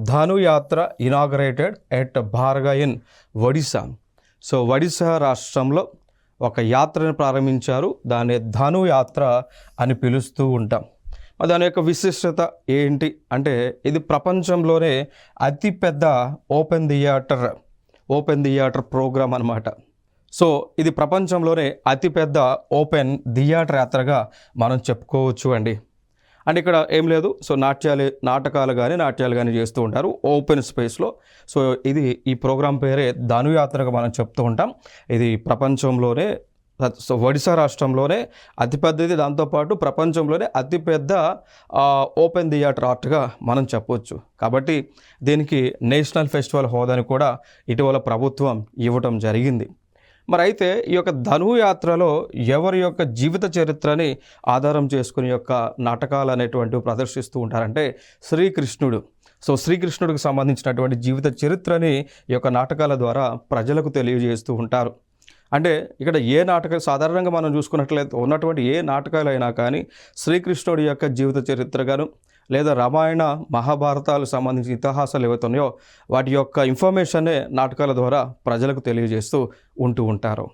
ధనుయాత్ర inaugurated at Bargarh in Odisha. So Odisha రాష్ట్రంలో ఒక యాత్రను ప్రారంభించారు. దాన్ని ధనుయాత్ర అని పిలుస్తూ ఉంటాం. దాని యొక్క విశిష్టత ఏంటి అంటే, ఇది ప్రపంచంలోనే అతిపెద్ద ఓపెన్ థియేటర్ ప్రోగ్రామ్ అనమాట. సో ఇది ప్రపంచంలోనే అతిపెద్ద ఓపెన్ థియేటర్ యాత్రగా మనం చెప్పుకోవచ్చు అండి. అండ్ ఇక్కడ ఏం లేదు, సో నాటకాలు కానీ చేస్తూ ఉంటారు ఓపెన్ స్పేస్లో. సో ఇది ఈ ప్రోగ్రాం పేరే ధనుయాత్రగా మనం చెప్తూ ఉంటాం. ఇది ప్రపంచంలోనే, సో ఒడిశా రాష్ట్రంలోనే అతిపెద్దది, దాంతోపాటు ప్రపంచంలోనే అతిపెద్ద ఓపెన్ థియేటర్ ఆర్ట్గా మనం చెప్పవచ్చు. కాబట్టి దీనికి నేషనల్ ఫెస్టివల్ హోదాని కూడా ఇటీవల ప్రభుత్వం ఇవ్వటం జరిగింది. మరి అయితే ఈ యొక్క ధనుయాత్రలో ఎవరి యొక్క జీవిత చరిత్రని ఆధారం చేసుకుని యొక్క నాటకాలు అనేటువంటివి ప్రదర్శిస్తూ ఉంటారంటే శ్రీకృష్ణుడు. సో శ్రీకృష్ణుడికి సంబంధించినటువంటి జీవిత చరిత్రని ఈ యొక్క నాటకాల ద్వారా ప్రజలకు తెలియజేస్తూ ఉంటారు. అంటే ఇక్కడ ఏ నాటకం సాధారణంగా మనం చూసుకున్నట్లయితే ఉన్నటువంటి ఏ నాటకాలైనా కానీ శ్రీకృష్ణుడి యొక్క జీవిత చరిత్రగాను, లేదా రామాయణ మహాభారతాలకు సంబంధించిన ఇతిహాసాలు ఏవైతే ఉన్నాయో వాటి యొక్క ఇన్ఫర్మేషన్నే నాటకాల ద్వారా ప్రజలకు తెలియజేస్తూ ఉంటూ ఉంటారు.